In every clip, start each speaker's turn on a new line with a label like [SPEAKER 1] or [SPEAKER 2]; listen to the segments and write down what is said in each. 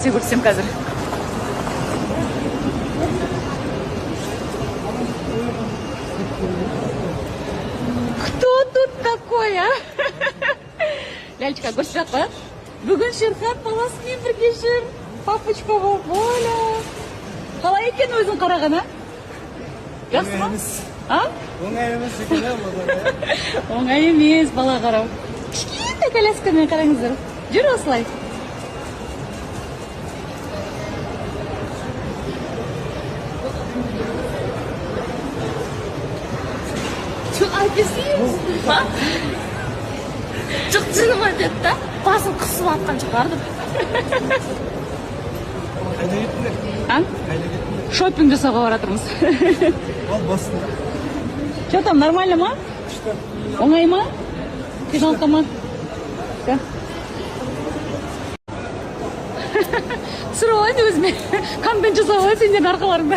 [SPEAKER 1] Көрсем қазір. Кто тут такой, а? Лялечка, көрсек па? Бүгін Шерхан баласымен бірге жүр. Папочка Воля. Қалай екен өзің қараған, а? Жақсы ма? А?
[SPEAKER 2] Оңай емес екен, а?
[SPEAKER 1] Оңай емес бала қарау. Кішкентай коляскамен қараңыздар. Жүр осылай. Çok agresif. Bak. Çok canım acıdı da. Basın kısım atkan çıkardım.
[SPEAKER 2] Қайда кеттіңдер?
[SPEAKER 1] А?
[SPEAKER 2] Қайда кеттіңдер?
[SPEAKER 1] Шопинг жасауға баратырмыз.
[SPEAKER 2] Ал басында.
[SPEAKER 1] Что там, нормально ма?
[SPEAKER 2] Күшті.
[SPEAKER 1] Оңай ма? Қиналқа ма? Все. Түсіріп алайын өзіме. Контент жасап алайын сендердің арқаларыңда.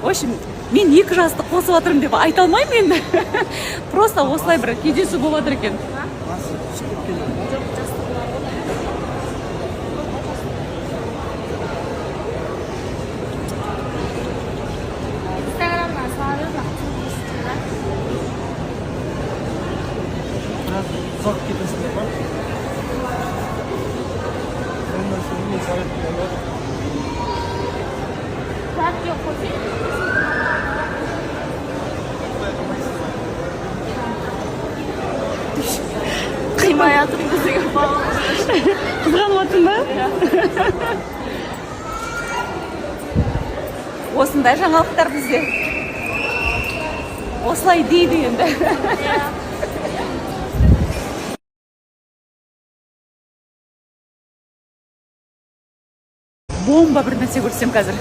[SPEAKER 1] В общем, мен екі жасты қосып жатырмын деп айта алмаймын енді. Просто осылай бір кездесу болып жатыр екен.
[SPEAKER 2] Басы шығып келеді.
[SPEAKER 3] 인스타그램만 사람들만 찍고
[SPEAKER 2] Biraz uzak кетесіңдер ма? Ondan sonra мен сағат келеді.
[SPEAKER 3] 대학교 거지? Қимай жатырмын десең
[SPEAKER 1] Қызғанып жатсың ба? Осындай жаңалықтар бізде. Осылай дейді енді. Бомба бір нәрсе көрсем қазір.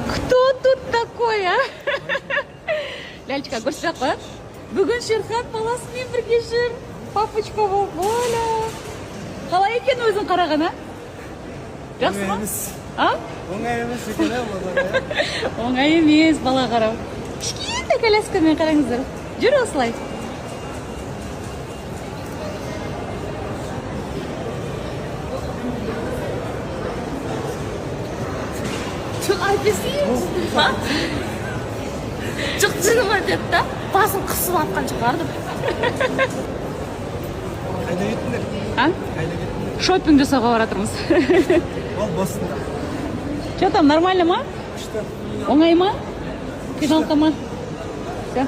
[SPEAKER 1] Кто тут такой, а? Лялечка, көрсек па? Бүгін Шерхан баласымен бірге жүр. Папочка Воля. Қалай екен өзің қараған, а? Жақсы ма? А?
[SPEAKER 2] Оңай емес екен, а?
[SPEAKER 1] Оңай емес бала қарау. Кішкентай коляскамен қараңыздар. Жүр осылай.
[SPEAKER 3] Çok agresif. Bak. Çok canım acıdı da. Basın kısım atkan çıkardım.
[SPEAKER 2] Қайда кеттіңдер?
[SPEAKER 1] А?
[SPEAKER 2] Қайда кеттіңдер?
[SPEAKER 1] Шопинг жасауға баратырмыз.
[SPEAKER 2] Ал басында.
[SPEAKER 1] Что там, нормально ма?
[SPEAKER 2] Күшті.
[SPEAKER 1] Оңай ма? Қиналқа ма? Все.